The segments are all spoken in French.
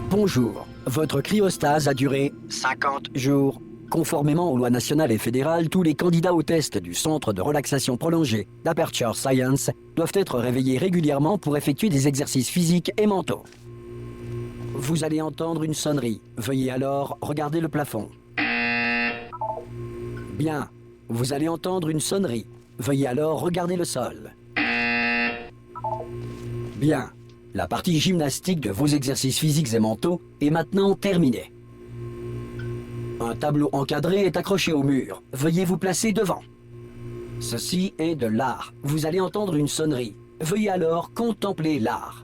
Bonjour. Votre cryostase a duré 50 jours. Conformément aux lois nationales et fédérales, tous les candidats au test du Centre de relaxation prolongée d'Aperture Science doivent être réveillés régulièrement pour effectuer des exercices physiques et mentaux. Vous allez entendre une sonnerie. Veuillez alors regarder le plafond. Bien. Vous allez entendre une sonnerie. Veuillez alors regarder le sol. Bien. La partie gymnastique de vos exercices physiques et mentaux est maintenant terminée. Un tableau encadré est accroché au mur. Veuillez vous placer devant. Ceci est de l'art. Vous allez entendre une sonnerie. Veuillez alors contempler l'art.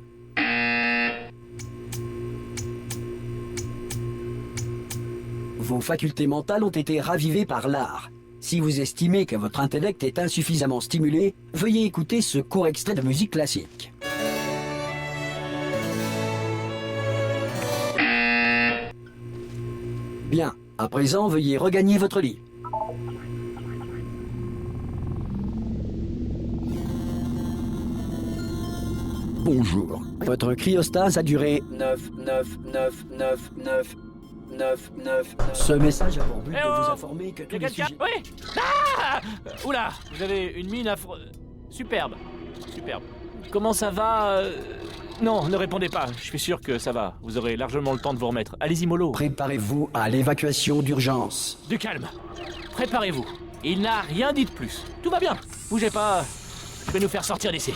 Vos facultés mentales ont été ravivées par l'art. Si vous estimez que votre intellect est insuffisamment stimulé, veuillez écouter ce court extrait de musique classique. Bien. À présent, veuillez regagner votre lit. Bonjour. Votre cryostase a duré 9. Ce message a pour but de vous informer que tous les sujets... Oui. Ah Oula, vous avez une mine superbe. Superbe. Comment ça va Non, ne répondez pas. Je suis sûr que ça va. Vous aurez largement le temps de vous remettre. Allez-y, mollo. Préparez-vous à l'évacuation d'urgence. Du calme. Préparez-vous. Il n'a rien dit de plus. Tout va bien. Bougez pas. Je vais nous faire sortir d'ici.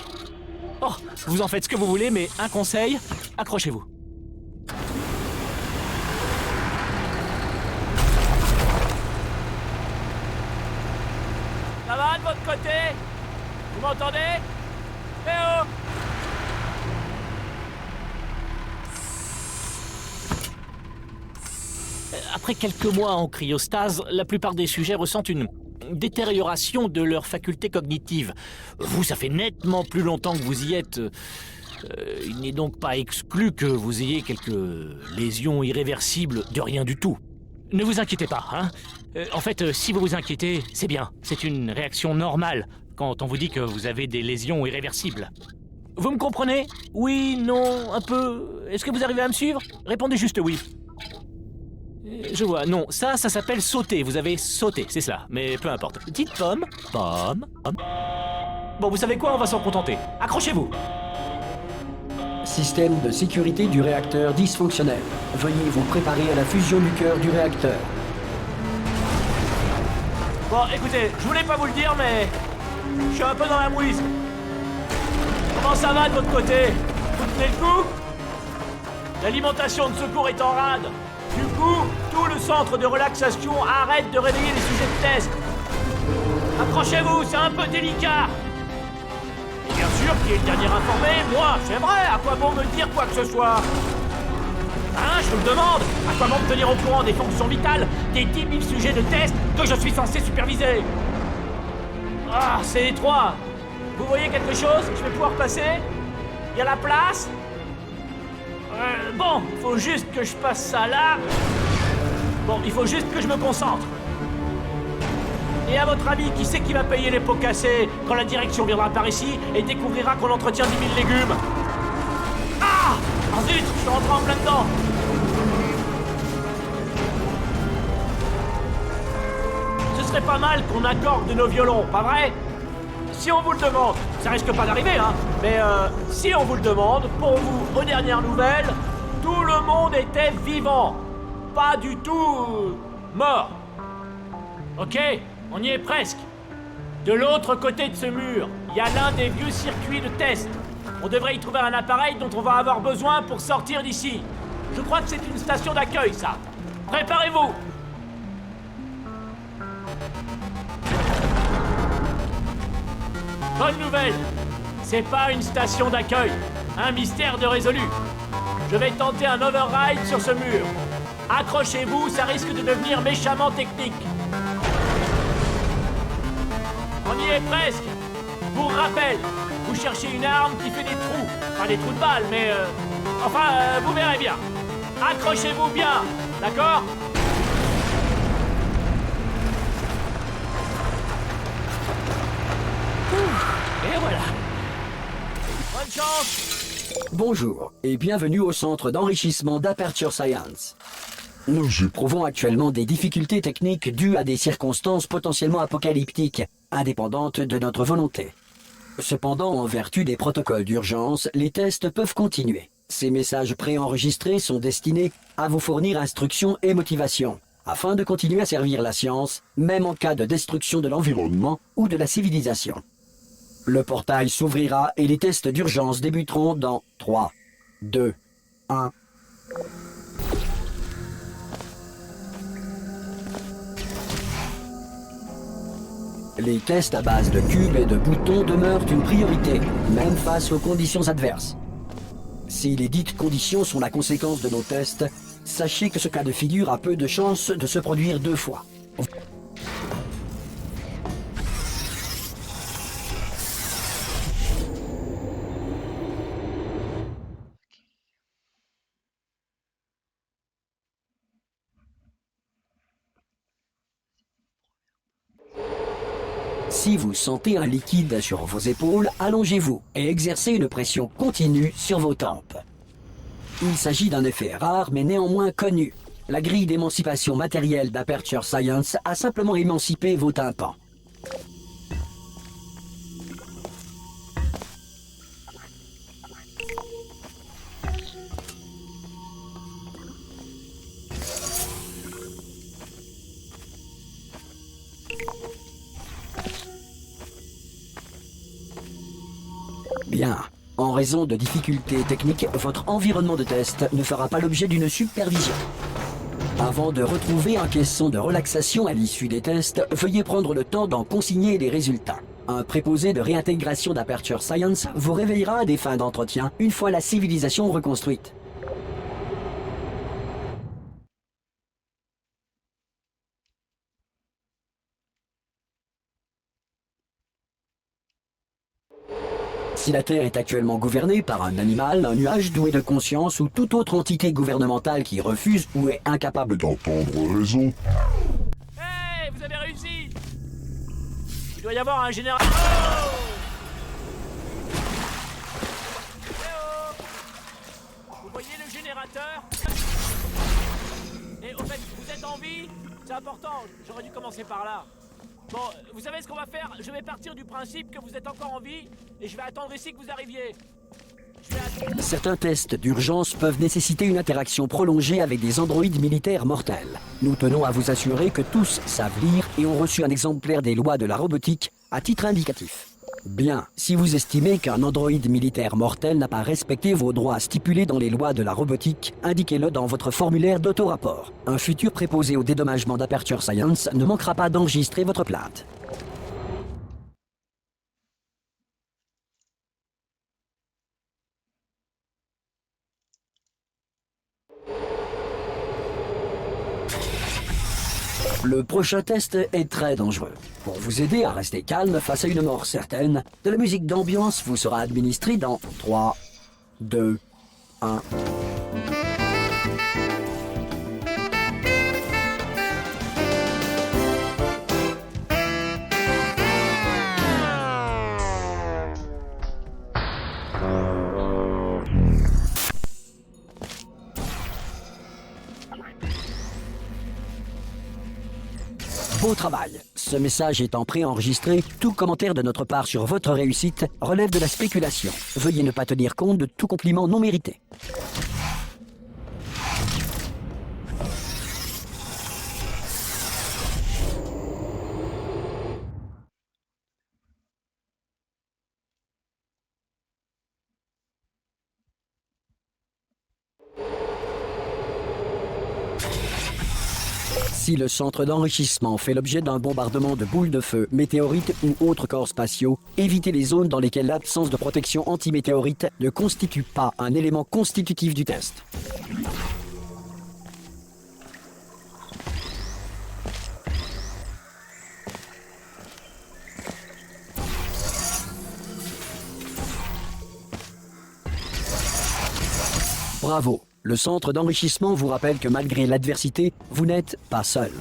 Oh, vous en faites ce que vous voulez, mais un conseil, accrochez-vous. Ça va de votre côté? Vous m'entendez? Eh oh! Après quelques mois en cryostase, la plupart des sujets ressentent une détérioration de leurs facultés cognitives. Vous, ça fait nettement plus longtemps que vous y êtes. Il n'est donc pas exclu que vous ayez quelques lésions irréversibles de rien du tout. Ne vous inquiétez pas, hein. En fait, si vous vous inquiétez, c'est bien. C'est une réaction normale quand on vous dit que vous avez des lésions irréversibles. Vous me comprenez? Oui, non, un peu... Est-ce que vous arrivez à me suivre? Répondez juste oui. Je vois, non, ça s'appelle sauter. Vous avez sauté, c'est cela. Mais peu importe. Dites pomme. Bon, vous savez quoi? On va s'en contenter. Accrochez-vous. Système de sécurité du réacteur dysfonctionnel. Veuillez vous préparer à la fusion du cœur du réacteur. Bon, écoutez, je voulais pas vous le dire, mais... je suis un peu dans la mouise. Comment ça va de votre côté? Vous tenez le coup? L'alimentation de secours est en rade. Du coup, tout le centre de relaxation arrête de réveiller les sujets de test. Accrochez-vous, c'est un peu délicat. Et bien sûr, qui est le dernier informé? Moi, c'est vrai, à quoi bon me dire quoi que ce soit? Hein, je vous le demande. À quoi bon me tenir au courant des fonctions vitales des 10 000 sujets de test que je suis censé superviser? Ah, c'est étroit. Vous voyez quelque chose? Je vais pouvoir passer? Il y a la place? Bon, faut juste que je passe ça là. Bon, il faut juste que je me concentre. Et à votre avis, qui c'est qui va payer les pots cassés quand la direction viendra par ici et découvrira qu'on entretient 10 000 légumes? Ah! Oh zut, je suis rentré en plein dedans. Ce serait pas mal qu'on accorde nos violons, pas vrai? Si on vous le demande, ça risque pas d'arriver, hein, mais si on vous le demande, pour vous, aux dernières nouvelles, tout le monde était vivant. Pas du tout mort. Ok, on y est presque. De l'autre côté de ce mur, il y a l'un des vieux circuits de test. On devrait y trouver un appareil dont on va avoir besoin pour sortir d'ici. Je crois que c'est une station d'accueil, ça. Préparez-vous. Bonne nouvelle, c'est pas une station d'accueil, un mystère de résolu. Je vais tenter un override sur ce mur. Accrochez-vous, ça risque de devenir méchamment technique. On y est presque. Pour rappel, vous cherchez une arme qui fait des trous. Pas des trous de balles, mais... vous verrez bien. Accrochez-vous bien, d'accord? Et voilà. Bonne chance. Bonjour et bienvenue au centre d'enrichissement d'Aperture Science. Nous éprouvons actuellement des difficultés techniques dues à des circonstances potentiellement apocalyptiques, indépendantes de notre volonté. Cependant, en vertu des protocoles d'urgence, les tests peuvent continuer. Ces messages préenregistrés sont destinés à vous fournir instructions et motivation, afin de continuer à servir la science, même en cas de destruction de l'environnement ou de la civilisation. Le portail s'ouvrira et les tests d'urgence débuteront dans 3, 2, 1... Les tests à base de cubes et de boutons demeurent une priorité, même face aux conditions adverses. Si les dites conditions sont la conséquence de nos tests, sachez que ce cas de figure a peu de chances de se produire 2 fois. Si vous sentez un liquide sur vos épaules, allongez-vous et exercez une pression continue sur vos tempes. Il s'agit d'un effet rare mais néanmoins connu. La grille d'émancipation matérielle d'Aperture Science a simplement émancipé vos tympans. Bien. En raison de difficultés techniques, votre environnement de test ne fera pas l'objet d'une supervision. Avant de retrouver un caisson de relaxation à l'issue des tests, veuillez prendre le temps d'en consigner les résultats. Un préposé de réintégration d'Aperture Science vous réveillera à des fins d'entretien une fois la civilisation reconstruite. Si la Terre est actuellement gouvernée par un animal, un nuage doué de conscience ou toute autre entité gouvernementale qui refuse ou est incapable d'entendre raison. Hey, vous avez réussi! Il doit y avoir un général... Oh! Vous voyez le générateur? Et au fait, vous êtes en vie? C'est important, j'aurais dû commencer par là. Bon, vous savez ce qu'on va faire? Je vais partir du principe que vous êtes encore en vie et je vais attendre ici que vous arriviez. Certains tests d'urgence peuvent nécessiter une interaction prolongée avec des androïdes militaires mortels. Nous tenons à vous assurer que tous savent lire et ont reçu un exemplaire des lois de la robotique à titre indicatif. Bien, si vous estimez qu'un androïde militaire mortel n'a pas respecté vos droits stipulés dans les lois de la robotique, indiquez-le dans votre formulaire d'auto-rapport. Un futur préposé au dédommagement d'Aperture Science ne manquera pas d'enregistrer votre plainte. Le prochain test est très dangereux. Pour vous aider à rester calme face à une mort certaine, de la musique d'ambiance vous sera administrée dans 3, 2, 1... Beau travail. Ce message étant préenregistré, tout commentaire de notre part sur votre réussite relève de la spéculation. Veuillez ne pas tenir compte de tout compliment non mérité. Si le centre d'enrichissement fait l'objet d'un bombardement de boules de feu, météorites ou autres corps spatiaux, évitez les zones dans lesquelles l'absence de protection antimétéorite ne constitue pas un élément constitutif du test. Bravo! Le centre d'enrichissement vous rappelle que malgré l'adversité, vous n'êtes pas seul.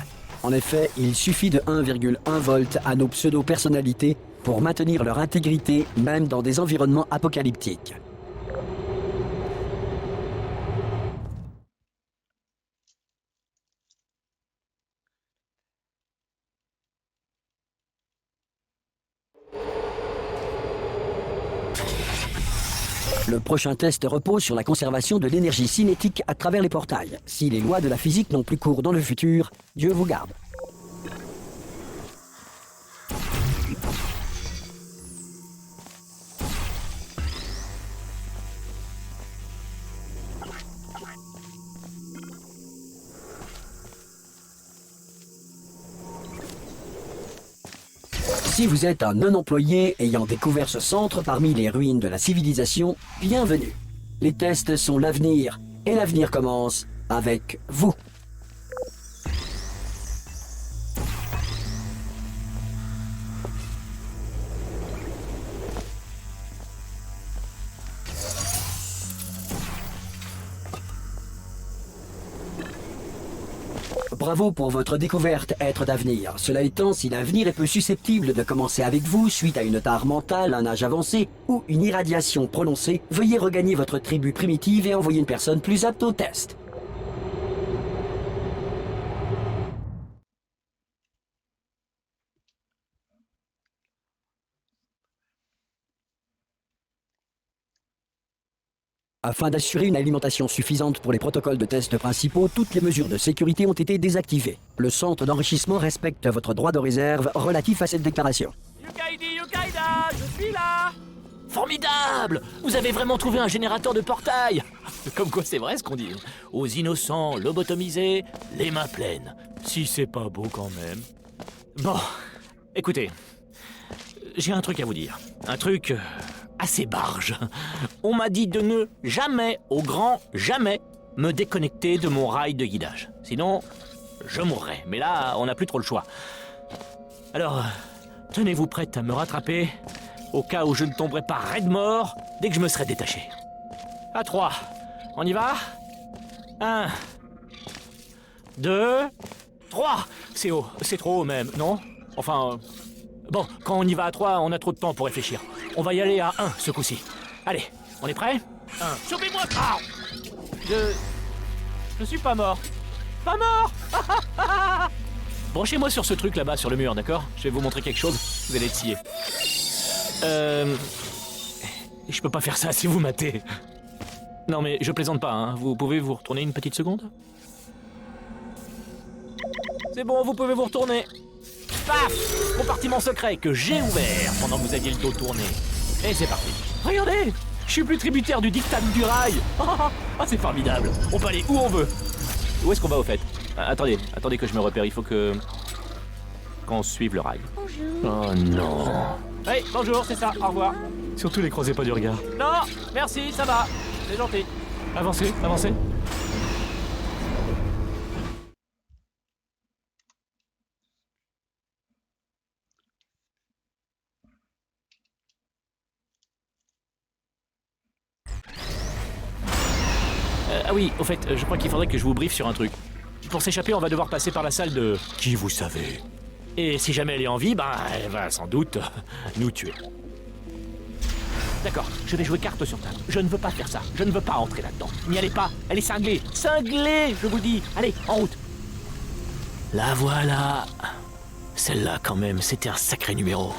En effet, il suffit de 1,1 volt à nos pseudo-personnalités pour maintenir leur intégrité même dans des environnements apocalyptiques. Le prochain test repose sur la conservation de l'énergie cinétique à travers les portails. Si les lois de la physique n'ont plus cours dans le futur, Dieu vous garde. Si vous êtes un non-employé ayant découvert ce centre parmi les ruines de la civilisation, bienvenue. Les tests sont l'avenir, et l'avenir commence avec vous. Bravo pour votre découverte, être d'avenir. Cela étant, si l'avenir est peu susceptible de commencer avec vous suite à une tare mentale, un âge avancé ou une irradiation prononcée, veuillez regagner votre tribu primitive et envoyer une personne plus apte au test. Afin d'assurer une alimentation suffisante pour les protocoles de tests principaux, toutes les mesures de sécurité ont été désactivées. Le centre d'enrichissement respecte votre droit de réserve relatif à cette déclaration. Yukaida, je suis là! Formidable! Vous avez vraiment trouvé un générateur de portail! Comme quoi c'est vrai ce qu'on dit. Aux innocents lobotomisés, les mains pleines. Si c'est pas beau quand même. Bon, écoutez, j'ai un truc à vous dire. Un truc assez barge. On m'a dit de ne jamais, au grand jamais, me déconnecter de mon rail de guidage. Sinon, je mourrais. Mais là, on n'a plus trop le choix. Alors, tenez-vous prête à me rattraper, au cas où je ne tomberai pas raide mort dès que je me serai détaché. À 3. On y va? 1, 2, 3. C'est haut, c'est trop haut même, non? Enfin... Bon, quand on y va à 3, on a trop de temps pour réfléchir. On va y aller à 1 ce coup-ci. Allez, on est prêts? 1. Sauvez-moi! Ah, je suis pas mort. Pas mort! Branchez-moi sur ce truc là-bas, sur le mur, d'accord? Je vais vous montrer quelque chose, vous allez être sciés. Je peux pas faire ça si vous matez. Non mais je plaisante pas, hein. Vous pouvez vous retourner une petite seconde? C'est bon, vous pouvez vous retourner. Paf! Compartiment secret que j'ai ouvert pendant que vous aviez le dos tourné. Et c'est parti. Regardez! Je suis plus tributaire du diktat du rail. Ah, c'est formidable. On peut aller où on veut. Où est-ce qu'on va au fait? Attendez que je me repère. Il faut qu'on suive le rail. Bonjour. Oh non. Hey, bonjour, c'est ça. Au revoir. Surtout les croisez pas du regard. Non, merci, ça va. C'est gentil. Avancez, avancez. Ah oui, au fait, je crois qu'il faudrait que je vous briefe sur un truc. Pour s'échapper, on va devoir passer par la salle de... Qui vous savez? Et si jamais elle est en vie, ben, elle va sans doute nous tuer. D'accord, je vais jouer carte sur table. Je ne veux pas faire ça. Je ne veux pas entrer là-dedans. N'y allez pas. Elle est cinglée. Cinglée, je vous dis. Allez, en route. La voilà. Celle-là, quand même, c'était un sacré numéro.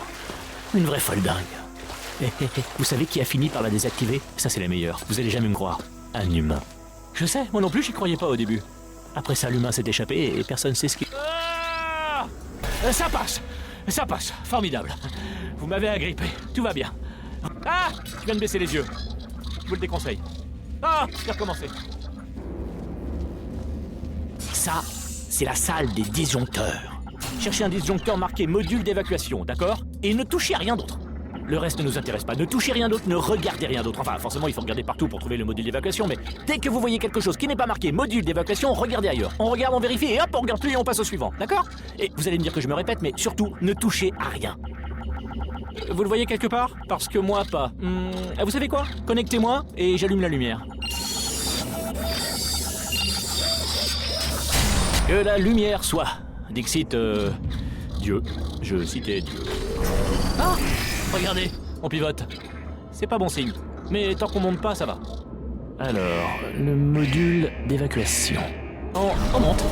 Une vraie folle dingue. Vous savez qui a fini par la désactiver? Ça, c'est la meilleure. Vous allez jamais me croire. Un humain. Je sais, moi non plus, j'y croyais pas au début. Après ça, l'humain s'est échappé et personne sait ce qui... Ah, ça passe, formidable. Vous m'avez agrippé, tout va bien. Ah, je viens de baisser les yeux. Je vous le déconseille. Ah, je vais recommencer. Ça, c'est la salle des disjoncteurs. Cherchez un disjoncteur marqué module d'évacuation, d'accord? Et ne touchez à rien d'autre. Le reste ne nous intéresse pas. Ne touchez rien d'autre, ne regardez rien d'autre. Enfin, forcément, il faut regarder partout pour trouver le module d'évacuation, mais dès que vous voyez quelque chose qui n'est pas marqué module d'évacuation, regardez ailleurs. On regarde, on vérifie, et hop, on regarde plus et on passe au suivant, d'accord? Et vous allez me dire que je me répète, mais surtout, ne touchez à rien. Vous le voyez quelque part? Parce que moi, pas. Vous savez quoi? Connectez-moi et j'allume la lumière. Que la lumière soit. Dixit, Dieu. Je citais Dieu. Ah! Regardez, on pivote. C'est pas bon signe. Mais tant qu'on monte pas, ça va. Alors, le module d'évacuation. On monte.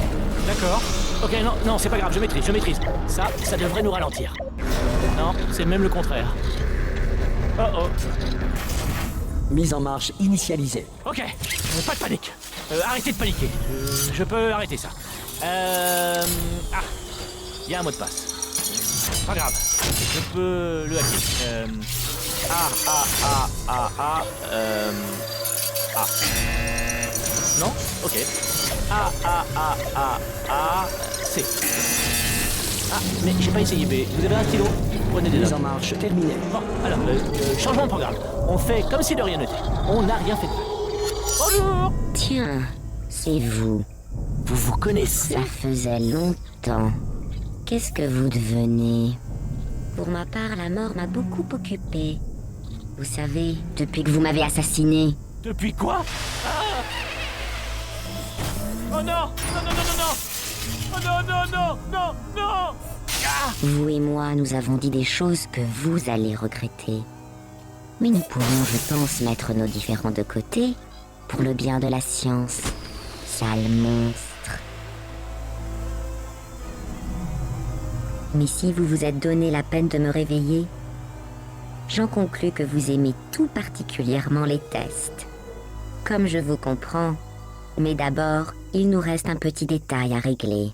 D'accord. Ok, non, c'est pas grave, je maîtrise. Ça devrait nous ralentir. Non, c'est même le contraire. Oh. Mise en marche initialisée. Ok, pas de panique. Arrêtez de paniquer. Je peux arrêter ça. Ah, il y a un mot de passe. Pas grave, je peux le hacker. Non? Ok. C. Ah, mais j'ai pas essayé B. Vous avez un stylo? Prenez des Mise notes. en marche terminée. Bon, alors, changement de programme. On fait comme si de rien n'était. On n'a rien fait de mal. Bonjour! Tiens, c'est vous. Vous vous connaissez? Ça faisait longtemps. Qu'est-ce que vous devenez? Pour ma part, la mort m'a beaucoup occupée. Vous savez, depuis que vous m'avez assassiné. Depuis quoi? Ah! Oh non! Non, non, non, non, non! Oh non, non, non, non, non! Ah! Vous et moi, nous avons dit des choses que vous allez regretter. Mais nous pourrons, je pense, mettre nos différends de côté pour le bien de la science. Sale monstre. Mais si vous vous êtes donné la peine de me réveiller, j'en conclus que vous aimez tout particulièrement les tests. Comme je vous comprends, mais d'abord, il nous reste un petit détail à régler.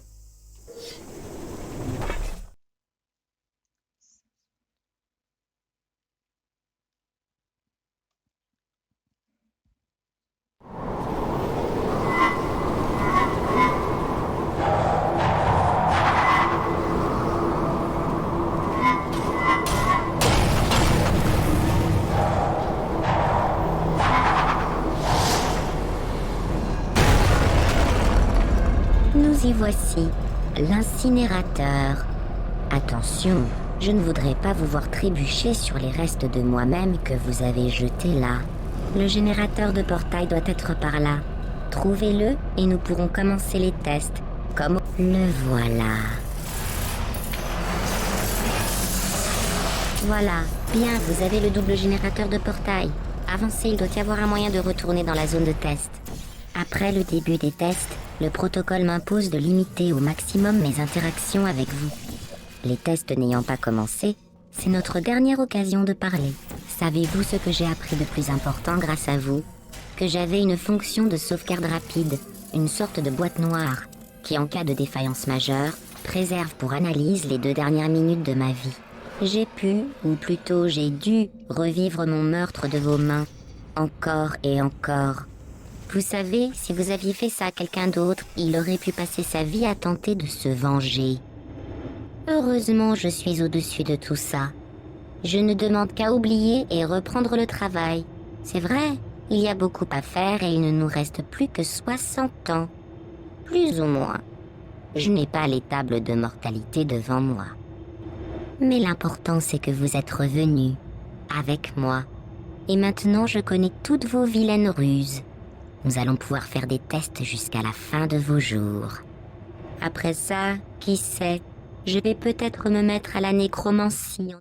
Nous y voici, l'incinérateur. Attention, je ne voudrais pas vous voir trébucher sur les restes de moi-même que vous avez jetés là. Le générateur de portail doit être par là. Trouvez-le et nous pourrons commencer les tests. Comme le voilà. Voilà, bien, vous avez le double générateur de portail. Avancez, il doit y avoir un moyen de retourner dans la zone de test. Après le début des tests, le protocole m'impose de limiter au maximum mes interactions avec vous. Les tests n'ayant pas commencé, c'est notre dernière occasion de parler. Savez-vous ce que j'ai appris de plus important grâce à vous? Que j'avais une fonction de sauvegarde rapide, une sorte de boîte noire, qui en cas de défaillance majeure, préserve pour analyse les 2 dernières minutes de ma vie. J'ai pu, ou plutôt j'ai dû, revivre mon meurtre de vos mains, encore et encore. Vous savez, si vous aviez fait ça à quelqu'un d'autre, il aurait pu passer sa vie à tenter de se venger. Heureusement, je suis au-dessus de tout ça. Je ne demande qu'à oublier et reprendre le travail. C'est vrai, il y a beaucoup à faire et il ne nous reste plus que 60 ans. Plus ou moins. Je n'ai pas les tables de mortalité devant moi. Mais l'important, c'est que vous êtes revenus, avec moi. Et maintenant, je connais toutes vos vilaines ruses. Nous allons pouvoir faire des tests jusqu'à la fin de vos jours. Après ça, qui sait, je vais peut-être me mettre à la nécromancie.